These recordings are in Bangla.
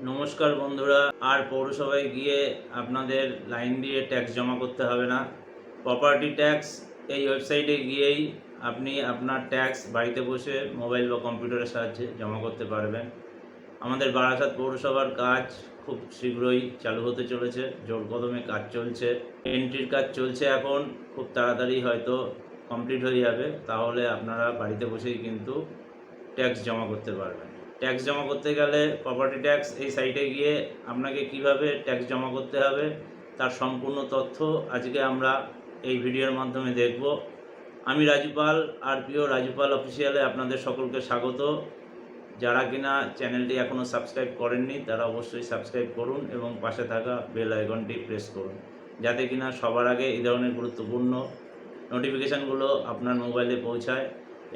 নমস্কার বন্ধুরা। আর পৌরসভায় গিয়ে আপনাদের লাইন দিয়ে ট্যাক্স জমা করতে হবে না। প্রপার্টি ট্যাক্স এই ওয়েবসাইটে গিয়েই আপনি আপনার ট্যাক্স বাড়িতে বসে মোবাইল বা কম্পিউটারের সাহায্যে জমা করতে পারবেন। আমাদের বারাসাত পৌরসভার কাজ খুব শীঘ্রই চালু হতে চলেছে, জোর কদমে কাজ চলছে, এন্ট্রির কাজ চলছে এখন, খুব তাড়াতাড়ি হয়তো কমপ্লিট হয়ে যাবে। তাহলে আপনারা বাড়িতে বসেই কিন্তু ট্যাক্স জমা করতে পারবেন। ট্যাক্স জমা করতে গেলে প্রপার্টি ট্যাক্স এই সাইটে গিয়ে আপনাকে কিভাবে ট্যাক্স জমা করতে হবে তার সম্পূর্ণ তথ্য আজকে আমরা এই ভিডিওর মাধ্যমে দেখব। আমি রাজুপাল, আর প্রিয় রাজুপাল অফিসিয়ালে আপনাদের সকলকে স্বাগত। যারা কিনা চ্যানেলটি এখনও সাবস্ক্রাইব করেননি তারা অবশ্যই সাবস্ক্রাইব করুন এবং পাশে থাকা বেল আইকনটি প্রেস করুন, যাতে কিনা সবার আগে এই ধরনের গুরুত্বপূর্ণ নোটিফিকেশানগুলো আপনার মোবাইলে পৌঁছায়।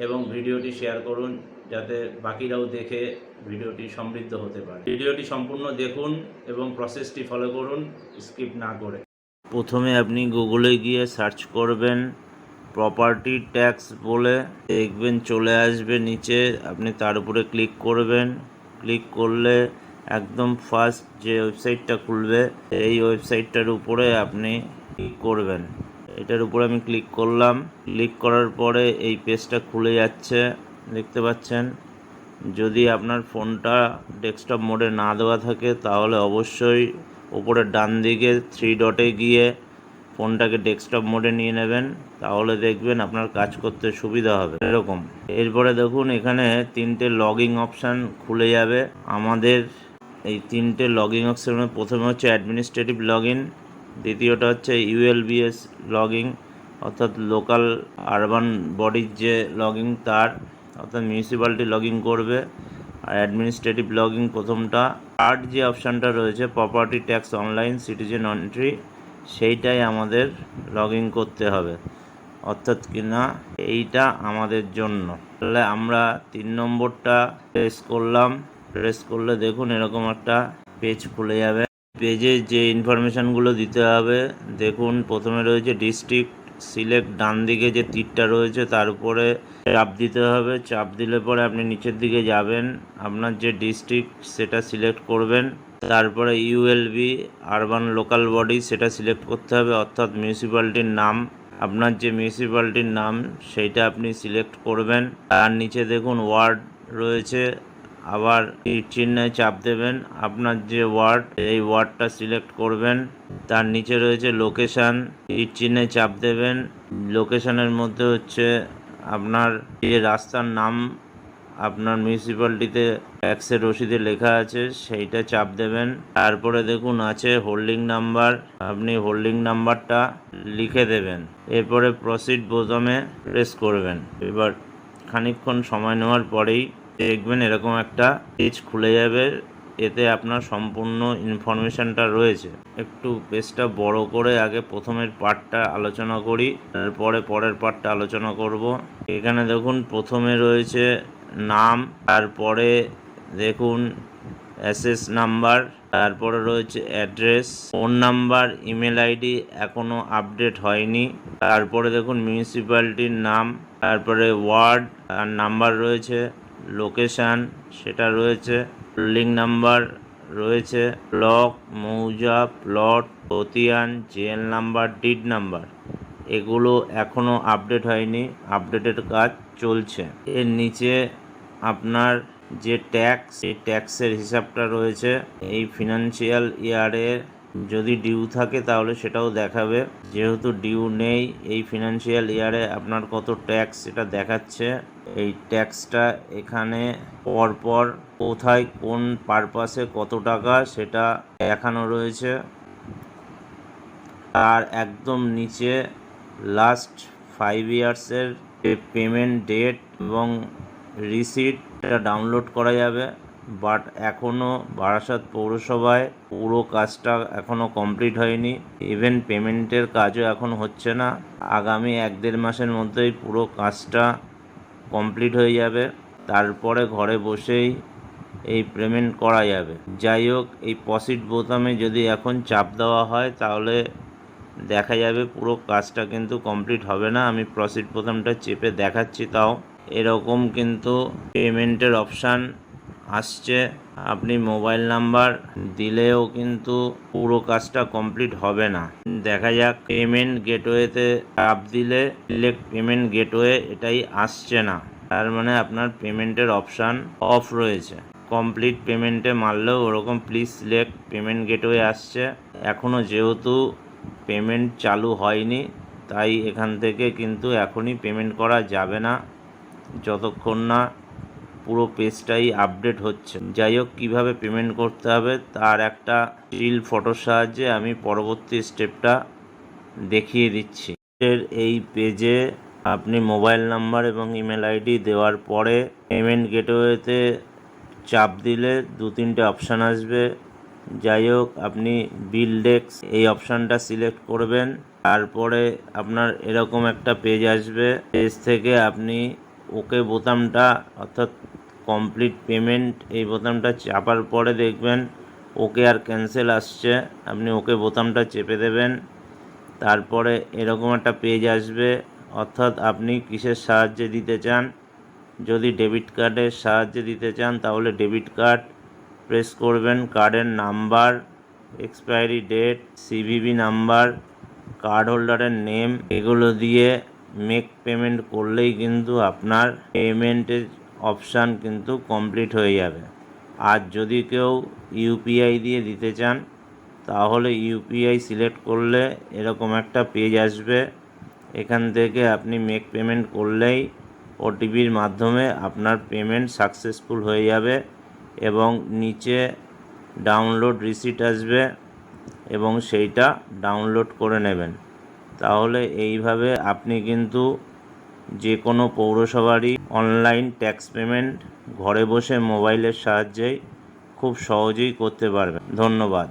এবং ভিডিওটি শেয়ার করুন যাতে বাকিরাও দেখে ভিডিওটি সমৃদ্ধ হতে পারে। ভিডিওটি সম্পূর্ণ দেখুন এবং প্রসেসটি ফলো করুন স্কিপ না করে। প্রথমে আপনি গুগলে গিয়ে সার্চ করবেন প্রপার্টি ট্যাক্স বলে, দেখবেন চলে আসবে নিচে, আপনি তার উপরে ক্লিক করবেন। ক্লিক করলে একদম ফার্স্ট যে ওয়েবসাইটটা খুলবে এই ওয়েবসাইটটার উপরে আপনি ক্লিক করবেন। এটার উপরে আমি ক্লিক করলাম। ক্লিক করার পরে এই পেজটা খুলে যাচ্ছে, দেখতে পাচ্ছেন। যদি আপনার ফোনটা ডেস্কটপ মোডে না দেওয়া থাকে তাহলে অবশ্যই উপরে ডান দিকে 3 ডটে গিয়ে ফোনটাকে ডেস্কটপ মোডে নিয়ে নেবেন, তাহলে দেখবেন আপনার কাজ করতে সুবিধা হবে এরকম। এরপরে দেখুন এখানে 3টে লগইন অপশান খুলে যাবে। আমাদের এই 3টে লগইন অপশানের প্রথমে হচ্ছে অ্যাডমিনিস্ট্রেটিভ লগইন, দ্বিতীয়টা হচ্ছে ULBS লগইন অর্থাৎ লোকাল আরবান বডির যে লগইন তার, অর্থাৎ মিউনিসিপ্যালিটি লগইন করবে। আর অ্যাডমিনিস্ট্রেটিভ লগইন প্রথমটা। থার্ড যে অপশানটা রয়েছে property tax online citizen entry, সেইটাই আমাদের লগইন করতে হবে, অর্থাৎ কিনা এইটা আমাদের জন্য। তাহলে আমরা 3 নম্বরটা প্রেস করলাম। প্রেস করলে দেখুন এরকম একটা পেজ খুলে যাবে। পেজে যে ইনফরমেশানগুলো দিতে হবে দেখুন, প্রথমে রয়েছে ডিস্ট্রিক্ট সিলেক্ট, ডান দিকে যে তীরটা রয়েছে তার উপরে চাপ দিতে হবে। চাপ দিলে পরে আপনি নিচের দিকে যাবেন, আপনার যে ডিস্ট্রিক্ট সেটা সিলেক্ট করবেন। তারপরে ULB আরবান লোকাল বডি সেটা সিলেক্ট করতে হবে, অর্থাৎ মিউনিসিপ্যালিটির নাম, আপনার যে মিউনিসিপ্যালিটির নাম সেইটা আপনি সিলেক্ট করবেন। তার নিচে দেখুন ওয়ার্ড রয়েছে, আবার এই চিহ্নে চাপ দেবেন, আপনার যে ওয়ার্ড এই ওয়ার্ডটা সিলেক্ট করবেন। তার নিচে রয়েছে লোকেশান, এই চিহ্নে চাপ দেবেন। লোকেশানের মধ্যে হচ্ছে আপনার যে রাস্তার নাম আপনার মিউনিসিপ্যালিটিতে ট্যাক্সের রসিদে লেখা আছে সেইটা চাপ দেবেন। তারপরে দেখুন আছে হোল্ডিং নাম্বার, আপনি হোল্ডিং নাম্বারটা লিখে দেবেন। এরপরে প্রসিড বোতামে প্রেস করবেন। এবার খানিকক্ষণ সময় নেওয়ার পরেই দেখবেন এরকম একটা পেজ খুলে যাবে, এতে আপনার সম্পূর্ণ ইনফরমেশানটা রয়েছে। একটু পেজটা বড় করে আগে প্রথমের পার্টটা আলোচনা করি, তারপরে পরের পার্টটা আলোচনা করব। এখানে দেখুন প্রথমে রয়েছে নাম, তারপরে দেখুন অ্যাসেস নাম্বার, তারপরে রয়েছে address, phone number, email ID এখনও আপডেট হয়নি। তারপরে দেখুন মিউনিসিপ্যালিটির নাম, তারপরে ওয়ার্ড আর নাম্বার রয়েছে, লোকেশান সেটা রয়েছে, হোল্ডিং নাম্বার রয়েছে, ব্লক, মৌজা, প্লট, খতিয়ান, জেএল নাম্বার, ডিড নাম্বার, এগুলো এখনও আপডেট হয়নি, আপডেটের কাজ চলছে। এর নিচে আপনার যে ট্যাক্স, এই ট্যাক্সের হিসাবটা রয়েছে। এই ফিনান্সিয়াল ইয়ারে যদি ডিউ থাকে তাহলে সেটাও দেখাবে, যেহেতু ডিউ নেই এই ফিনান্সিয়াল ইয়ারে আপনার কত ট্যাক্স সেটা দেখাচ্ছে। এই ট্যাক্সটা এখানে পরপর কোথায় কোন পারপাসে কত টাকা সেটা দেখানো রয়েছে। আর একদম নিচে লাস্ট 5 ইয়ার্সের পেমেন্ট ডেট এবং রিসিট এটা ডাউনলোড করা যাবে। বাট এখনও বারাসাত পৌরসভায় পুরো কাজটা এখনও কমপ্লিট হয়নি, ইভেন পেমেন্টের কাজও এখন হচ্ছে না। আগামী 1-1.5 মাসের মধ্যেই পুরো কাজটা কমপ্লিট হয়ে যাবে, তারপরে ঘরে বসেই এই পেমেন্ট করা যাবে। যাই হোক, এই প্রসিড বোতামে যদি এখন চাপ দেওয়া হয় তাহলে দেখা যাবে পুরো কাজটা কিন্তু কমপ্লিট হবে না। আমি প্রসিড বোতামটা চেপে দেখাচ্ছি, তাও এরকম কিন্তু পেমেন্টের অপশান আসছে। আপনি মোবাইল নাম্বার দিলেও কিন্তু পুরো কাজটা কমপ্লিট হবে না। দেখা যাক পেমেন্ট গেটওয়েতে চাপ দিলে সিলেক্ট পেমেন্ট গেটওয়ে এটাই আসছে না, তার মানে আপনার পেমেন্টের অপশান অফ রয়েছে। কমপ্লিট পেমেন্টে মারলেও ওরকম প্লিজ সিলেক্ট পেমেন্ট গেটওয়ে আসছে। এখনও যেহেতু পেমেন্ট চালু হয়নি, তাই এখান থেকে কিন্তু এখনই পেমেন্ট করা যাবে না যতক্ষণ না পুরো পেজটাই আপডেট হচ্ছে। যাই হোক, কীভাবে পেমেন্ট করতে হবে তার একটা স্টিল ফটোর সাহায্যে আমি পরবর্তী স্টেপটা দেখিয়ে দিচ্ছি। এই পেজে আপনি মোবাইল নাম্বার এবং ইমেল আইডি দেওয়ার পরে পেমেন্ট গেটওয়েতে চাপ দিলে 2-3টে অপশান আসবে। যাই হোক, আপনি বিল ডেস্ক এই অপশানটা সিলেক্ট করবেন। তারপরে আপনার এরকম একটা পেজ আসবে। পেজ থেকে আপনি ওকে বোতামটা অর্থাৎ কমপ্লিট পেমেন্ট এই বোতামটা চাপার পরে দেখবেন ওকে আর ক্যান্সেল আসছে। আপনি ওকে বোতামটা চেপে দেবেন। তারপরে এরকম একটা পেজ আসবে, অর্থাৎ আপনি কিসের সাহায্যে দিতে চান। যদি ডেবিট কার্ডের সাহায্যে দিতে চান তাহলে ডেবিট কার্ড প্রেস করবেন। কার্ডের number, expiry date, CVV number, card হোল্ডারের নেম এগুলো দিয়ে মেক পেমেন্ট করলেই কিন্তু আপনার পেমেন্টের অপশান কিন্তু কমপ্লিট হয়ে যাবে। আর যদি কেউ ইউপিআই দিয়ে দিতে চান তাহলে ইউপিআই সিলেক্ট করলে এরকম একটা পেজ আসবে। এখান থেকে আপনি মেক পেমেন্ট করলেই ওটিপির মাধ্যমে আপনার পেমেন্ট সাকসেসফুল হয়ে যাবে এবং নিচে ডাউনলোড রিসিট আসবে এবং সেইটা ডাউনলোড করে নেবেন। তাহলে এইভাবে আপনি কিন্তু যে কোনো পৌরসভারই অনলাইন ট্যাক্স পেমেন্ট ঘরে বসে মোবাইলের সাহায্যেই খুব সহজেই করতে পারবেন। ধন্যবাদ।